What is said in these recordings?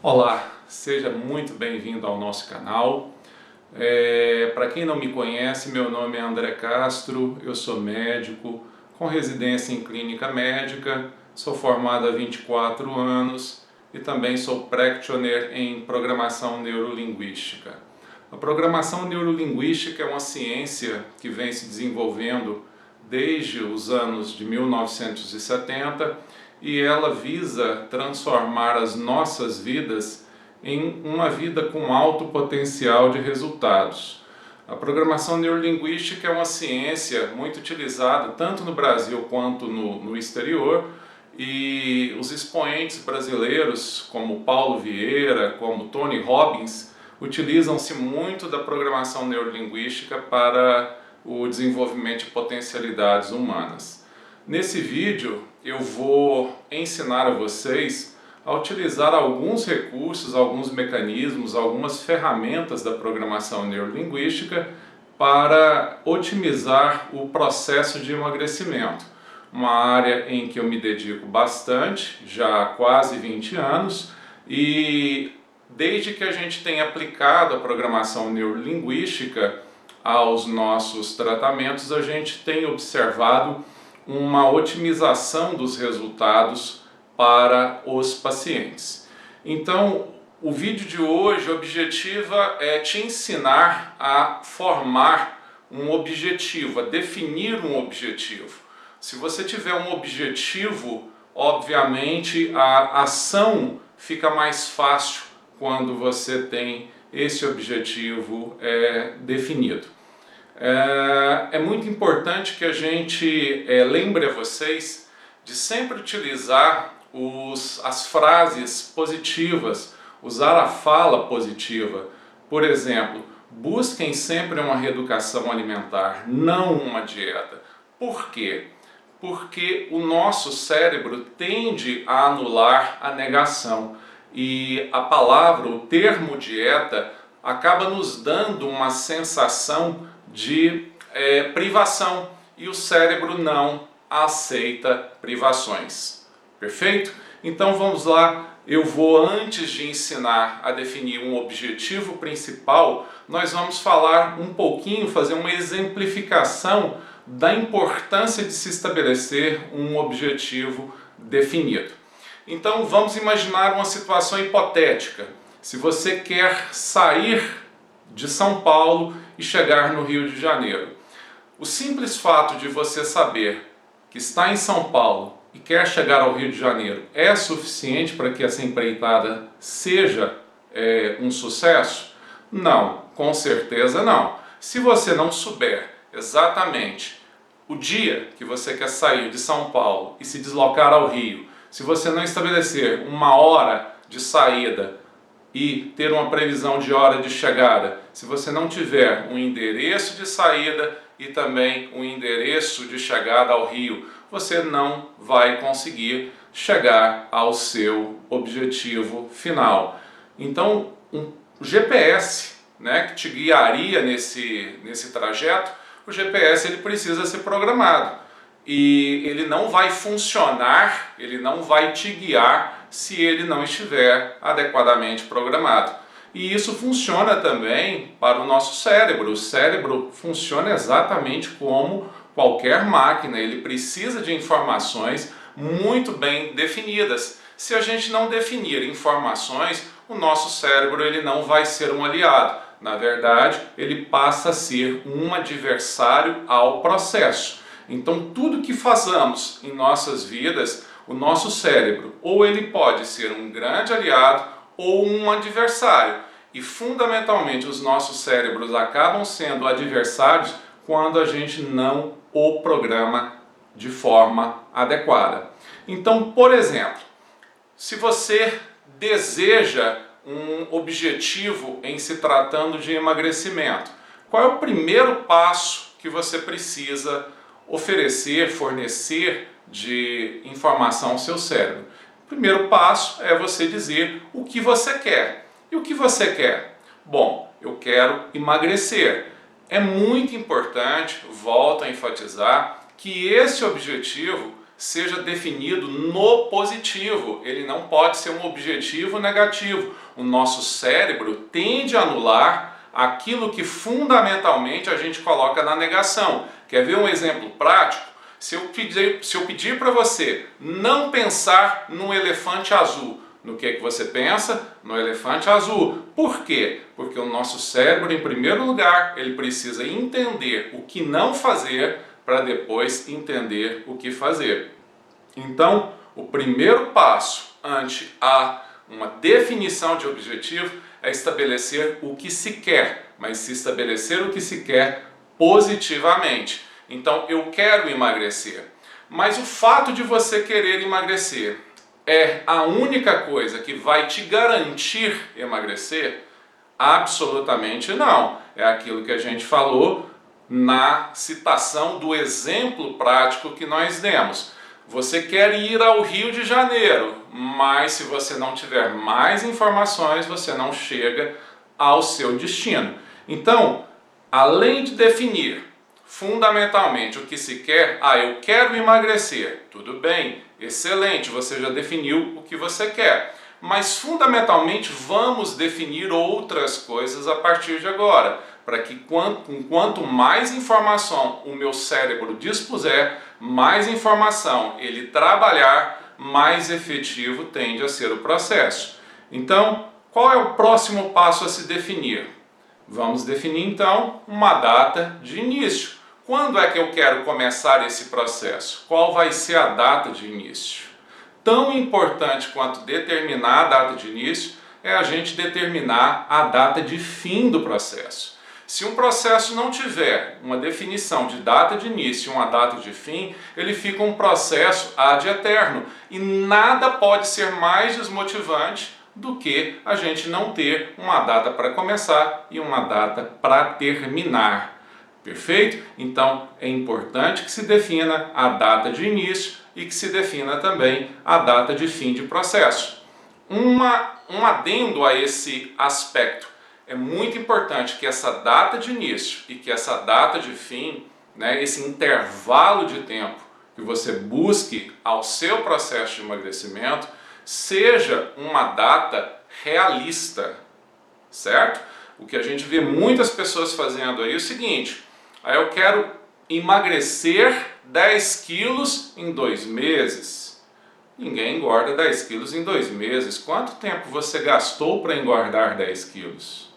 Olá, seja muito bem-vindo ao nosso canal. Para quem não me conhece, meu nome é André Castro, eu sou médico com residência em clínica médica, sou formado há 24 anos e também sou practitioner em programação neurolinguística. A programação neurolinguística é uma ciência que vem se desenvolvendo desde os anos de 1970 e ela visa transformar as nossas vidas em uma vida com alto potencial de resultados. A programação neurolinguística é uma ciência muito utilizada tanto no Brasil quanto no exterior, e os expoentes brasileiros como Paulo Vieira, como Tony Robbins, utilizam-se muito da programação neurolinguística para o desenvolvimento de potencialidades humanas. Nesse vídeo eu vou ensinar a vocês a utilizar alguns recursos, alguns mecanismos, algumas ferramentas da programação neurolinguística para otimizar o processo de emagrecimento. Uma área em que eu me dedico bastante, já há quase 20 anos, e desde que a gente tem aplicado a programação neurolinguística aos nossos tratamentos, a gente tem observado uma otimização dos resultados para os pacientes. Então, o vídeo de hoje, o objetivo é te ensinar a formar um objetivo, a definir um objetivo. Se você tiver um objetivo, obviamente a ação fica mais fácil quando você tem esse objetivo definido. É muito importante que a gente lembre a vocês de sempre utilizar as frases positivas, usar a fala positiva. Por exemplo, busquem sempre uma reeducação alimentar, não uma dieta. Por quê? Porque o nosso cérebro tende a anular a negação e a palavra, o termo dieta, acaba nos dando uma sensação de privação e o cérebro não aceita privações. Perfeito? Então vamos lá, eu vou, antes de ensinar a definir um objetivo principal, nós vamos falar um pouquinho, fazer uma exemplificação da importância de se estabelecer um objetivo definido. Então vamos imaginar uma situação hipotética. Se você quer sair de São Paulo e chegar no Rio de Janeiro, o simples fato de você saber que está em São Paulo e quer chegar ao Rio de Janeiro é suficiente para que essa empreitada seja um sucesso? Não, com certeza não. Se você não souber exatamente o dia que você quer sair de São Paulo e se deslocar ao Rio, se você não estabelecer uma hora de saída e ter uma previsão de hora de chegada, se você não tiver um endereço de saída e também um endereço de chegada ao Rio, você não vai conseguir chegar ao seu objetivo final. Então, o GPS, que te guiaria nesse trajeto, o GPS ele precisa ser programado. E ele não vai funcionar, ele não vai te guiar se ele não estiver adequadamente programado. E isso funciona também para o nosso cérebro. O cérebro funciona exatamente como qualquer máquina, ele precisa de informações muito bem definidas. Se a gente não definir informações, o nosso cérebro ele não vai ser um aliado. Na verdade, ele passa a ser um adversário ao processo. Então, tudo que façamos em nossas vidas, o nosso cérebro, ou ele pode ser um grande aliado ou um adversário. E, fundamentalmente, os nossos cérebros acabam sendo adversários quando a gente não o programa de forma adequada. Então, por exemplo, se você deseja um objetivo em se tratando de emagrecimento, qual é o primeiro passo que você precisa oferecer, fornecer de informação ao seu cérebro? O primeiro passo é você dizer o que você quer. E o que você quer? Bom, eu quero emagrecer. É muito importante, volto a enfatizar, que esse objetivo seja definido no positivo, ele não pode ser um objetivo negativo. O nosso cérebro tende a anular aquilo que fundamentalmente a gente coloca na negação. Quer ver um exemplo prático? Se eu pedir para você não pensar num elefante azul, no que você pensa? No elefante azul. Por quê? Porque o nosso cérebro, em primeiro lugar, ele precisa entender o que não fazer para depois entender o que fazer. Então, o primeiro passo ante uma definição de objetivo é estabelecer o que se quer, mas se estabelecer o que se quer positivamente. Então, eu quero emagrecer, mas o fato de você querer emagrecer é a única coisa que vai te garantir emagrecer? Absolutamente não. É aquilo que a gente falou na citação do exemplo prático que nós demos. Você quer ir ao Rio de Janeiro, mas se você não tiver mais informações, você não chega ao seu destino. Então, além de definir fundamentalmente o que se quer, eu quero emagrecer, tudo bem, excelente, você já definiu o que você quer. Mas fundamentalmente vamos definir outras coisas a partir de agora, para que quanto mais informação o meu cérebro dispuser, mais informação ele trabalhar, mais efetivo tende a ser o processo. Então, qual é o próximo passo a se definir? Vamos definir então uma data de início. Quando é que eu quero começar esse processo? Qual vai ser a data de início? Tão importante quanto determinar a data de início é a gente determinar a data de fim do processo. Se um processo não tiver uma definição de data de início e uma data de fim, ele fica um processo ad eterno. E nada pode ser mais desmotivante do que a gente não ter uma data para começar e uma data para terminar. Perfeito? Então é importante que se defina a data de início e que se defina também a data de fim de processo. Um adendo a esse aspecto. É muito importante que essa data de início e que essa data de fim, esse intervalo de tempo que você busque ao seu processo de emagrecimento, seja uma data realista, certo? O que a gente vê muitas pessoas fazendo aí é o seguinte: eu quero emagrecer 10 quilos em 2 meses. Ninguém engorda 10 quilos em 2 meses. Quanto tempo você gastou para engordar 10 quilos?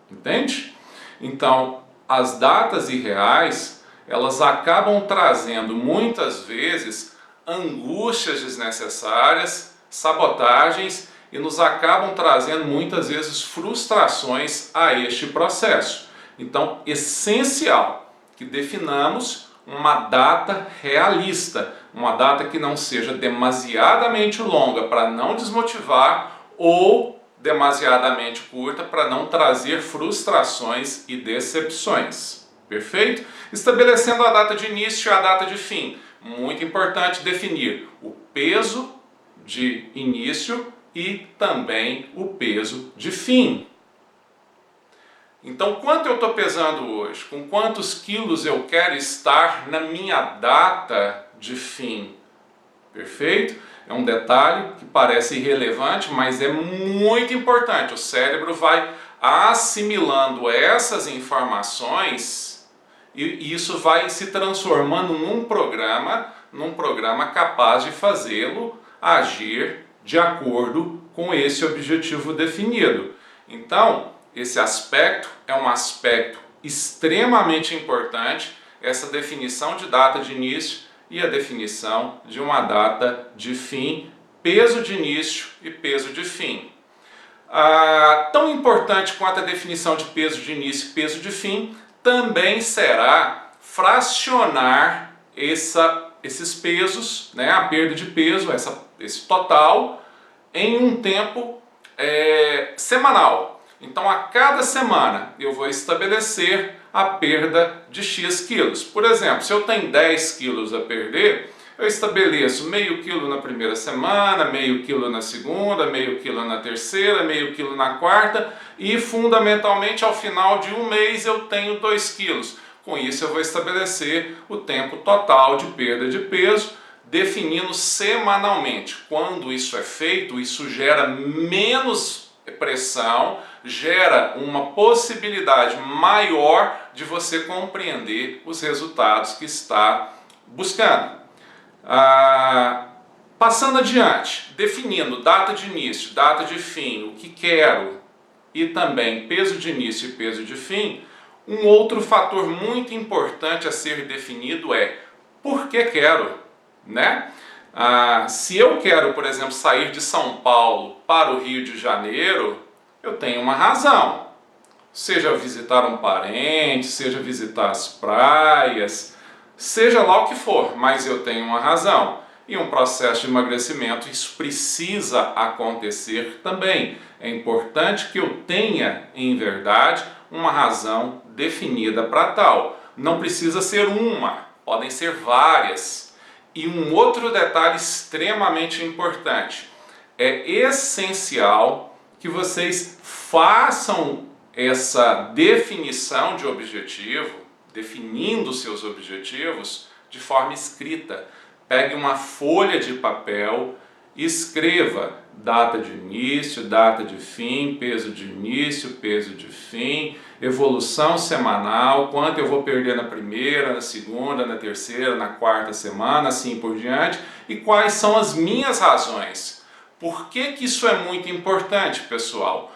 Entende? Então, as datas irreais, elas acabam trazendo muitas vezes angústias desnecessárias, sabotagens e nos acabam trazendo muitas vezes frustrações a este processo. Então, essencial que definamos uma data realista, uma data que não seja demasiadamente longa para não desmotivar ou demasiadamente curta para não trazer frustrações e decepções. Perfeito? Estabelecendo a data de início e a data de fim. Muito importante definir o peso de início e também o peso de fim. Então, quanto eu estou pesando hoje? Com quantos quilos eu quero estar na minha data de fim? Perfeito? É um detalhe que parece irrelevante, mas é muito importante. O cérebro vai assimilando essas informações e isso vai se transformando num programa capaz de fazê-lo agir de acordo com esse objetivo definido. Então, esse aspecto é um aspecto extremamente importante, essa definição de data de início e a definição de uma data de fim, peso de início e peso de fim. Tão importante quanto a definição de peso de início e peso de fim, também será fracionar esses pesos, a perda de peso, esse total, em um tempo semanal. Então, a cada semana eu vou estabelecer a perda de X quilos. Por exemplo, se eu tenho 10 quilos a perder, eu estabeleço meio quilo na primeira semana, meio quilo na segunda, meio quilo na terceira, meio quilo na quarta e, fundamentalmente, ao final de um mês eu tenho 2 quilos. Com isso, eu vou estabelecer o tempo total de perda de peso definindo semanalmente. Quando isso é feito, isso gera menos pressão, gera uma possibilidade maior de você compreender os resultados que está buscando. Passando adiante, definindo data de início, data de fim, o que quero e também peso de início e peso de fim, um outro fator muito importante a ser definido é por que quero, né? Se eu quero, por exemplo, sair de São Paulo para o Rio de Janeiro, eu tenho uma razão. Seja visitar um parente, seja visitar as praias, seja lá o que for, mas eu tenho uma razão. E um processo de emagrecimento, isso precisa acontecer também. É importante que eu tenha, em verdade, uma razão definida para tal. Não precisa ser uma, podem ser várias. E um outro detalhe extremamente importante, é essencial que vocês façam essa definição de objetivo, definindo seus objetivos de forma escrita. Pegue uma folha de papel, escreva data de início, data de fim, peso de início, peso de fim, evolução semanal, quanto eu vou perder na primeira, na segunda, na terceira, na quarta semana, assim por diante, e quais são as minhas razões. Por que que isso é muito importante, pessoal?